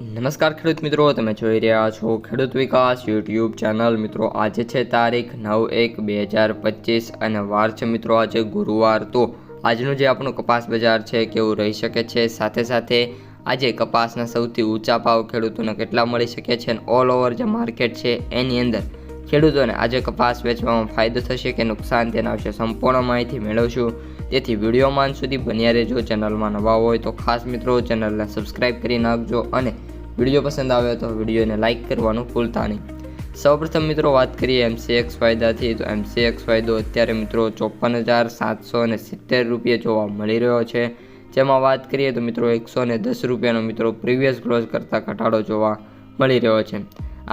નમસ્કાર ખેડૂત મિત્રો, તમે જોઈ રહ્યા છો ખેડૂત વિકાસ યુટ્યુબ ચેનલ। મિત્રો આજે છે તારીખ 9/1/2025 અને વાર છે મિત્રો આજે ગુરુવાર। તો આજનું જે આપણું કપાસ બજાર છે કેવું રહી શકે છે, સાથે સાથે આજે કપાસના સૌથી ઊંચા ભાવ ખેડૂતોને કેટલા મળી શકે છે અને ઓલ ઓવર જે માર્કેટ છે એની અંદર ખેડૂતોને આજે કપાસ વેચવામાં ફાયદો થશે કે નુકસાન તેના વિશે સંપૂર્ણ માહિતી મેળવશું। તેથી વિડીયોમાં અંત સુધી બન્યા રહેજો। ચેનલમાં નવા હોય તો ખાસ મિત્રો ચેનલને સબસ્ક્રાઈબ કરી નાખજો અને વિડીયો પસંદ આવે તો વિડીયોને લાઇક કરવાનું ભૂલતા નહીં। સૌપ્રથમ મિત્રો વાત કરીએ MCX ફાયદાથી, તો MCX ફાયદો અત્યારે મિત્રો 54,770 રૂપિયા જોવા મળી રહ્યો છે, જેમાં વાત કરીએ તો મિત્રો 110 રૂપિયાનો મિત્રો પ્રીવિયસ ક્લોઝ કરતાં ઘટાડો જોવા મળી રહ્યો છે।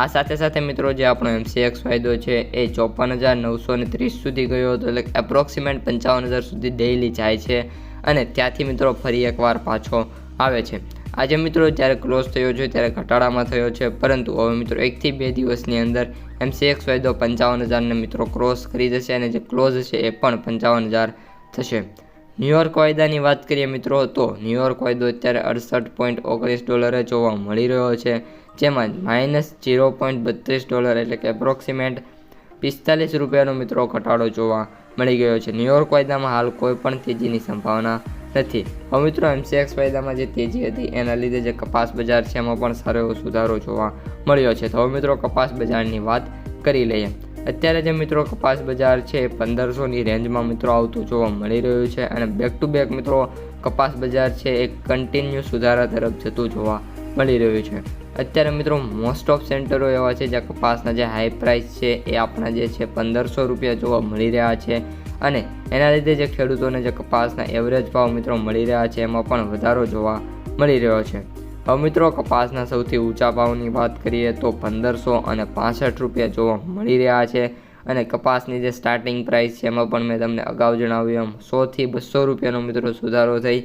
આ સાથે સાથે મિત્રો જે આપણો MCX ફાયદો છે એ 54,930 સુધી ગયો હતો, એટલે એપ્રોક્સિમેટ 55,000 સુધી ડેઇલી જાય છે અને ત્યાંથી મિત્રો ફરી એકવાર પાછો આવે છે। આજે મિત્રો જ્યારે ક્લોઝ થયો છે ત્યારે ઘટાડામાં થયો છે, પરંતુ હવે મિત્રો 1 થી 2 દિવસની અંદર MCX ફાયદો 55,000ને મિત્રો ક્રોસ કરી જશે અને જે ક્લોઝ છે એ પણ 55,000 થશે। ન્યુયોર્ક વાયદાની વાત કરીએ મિત્રો, તો ન્યુયોર્ક વાયદો અત્યારે $68.19 જોવા મળી રહ્યો છે, જેમાં -$0.32 એટલે કે એપ્રોક્સિમેટ 45 રૂપિયાનો મિત્રો ઘટાડો જોવા મળી ગયો છે। ન્યુયોર્ક વાયદામાં હાલ કોઈ પણ તેજીની સંભાવના નથી। હવે મિત્રો MCX ફાયદામાં જે તેજી હતી એના લીધે જે કપાસ બજાર છે એમાં પણ સારો એવો સુધારો જોવા મળ્યો છે। તો હવે મિત્રો કપાસ બજારની વાત કરી લઈએ। અત્યારે જે મિત્રો કપાસ બજાર છે 1500ની રેન્જમાં મિત્રો આવતું જોવા મળી રહ્યું છે અને બેક ટુ બેક મિત્રો કપાસ બજાર છે એક કન્ટિન્યુ સુધારા તરફ જતું જોવા મળી રહ્યું છે। અત્યારે મિત્રો મોસ્ટ ઓફ સેન્ટરો એવા છે જ્યાં કપાસના જે હાઈ પ્રાઇસ છે એ આપણા જે છે 1500 રૂપિયા જોવા મળી રહ્યા છે અને એના લીધે જે ખેડૂતોને જે કપાસના એવરેજ ભાવ મિત્રો મળી રહ્યા છે એમાં પણ વધારો જોવા મળી રહ્યો છે। હવે મિત્રો કપાસના સૌથી ઊંચા ભાવની વાત કરીએ તો 1565 રૂપિયા જોવા મળી રહ્યા છે અને કપાસની જે સ્ટાર્ટિંગ પ્રાઇસ છે એમાં પણ મેં તમને અગાઉ જણાવ્યું એમ 100 થી 200 રૂપિયાનો મિત્રો સુધારો થઈ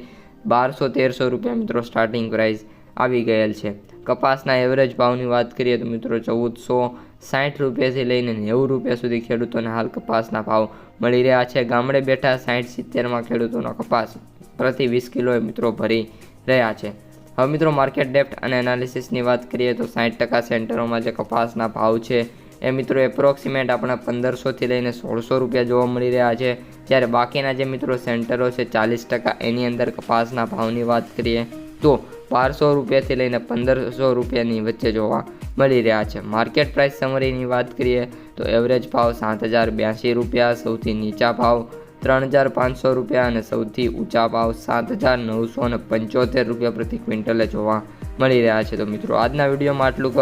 1200-1300 રૂપિયા મિત્રો સ્ટાર્ટિંગ પ્રાઇસ આવી ગયેલ છે। કપાસના એવરેજ ભાવની વાત કરીએ તો મિત્રો 1460 રૂપિયાથી લઈને 90 રૂપિયા સુધી ખેડૂતોને હાલ કપાસના ભાવ મળી રહ્યા છે। ગામડે બેઠા 60-70માં ખેડૂતોનો કપાસ પ્રતિ 20 કિલોએ મિત્રો ભરી રહ્યા છે। હવે મિત્રો માર્કેટ ડેપ્થ અને એનાલિસિસની વાત કરીએ તો 60% સેન્ટરોમાં જે કપાસના ભાવ છે એ મિત્રો એપ્રોક્સિમેટ આપણા 1500થી લઈને 1600 રૂપિયા જોવા મળી રહ્યા છે, જ્યારે બાકીના જે મિત્રો સેન્ટરો છે 40% એની અંદર કપાસના ભાવની વાત કરીએ તો 1200 રૂપિયાથી લઈને 1500 રૂપિયાની વચ્ચે જોવા મળી રહ્યા છે। માર્કેટ પ્રાઇસ સમરીની વાત કરીએ તો એવરેજ ભાવ 7082 રૂપિયા, સૌથી નીચા ભાવ 3500 રૂપિયા અને સૌથી ઊંચા ભાવ 7975 રૂપિયા પ્રતિ ક્વિન્ટલે જોવા મળી રહ્યા છે। તો મિત્રો આજના વિડીયોમાં આટલું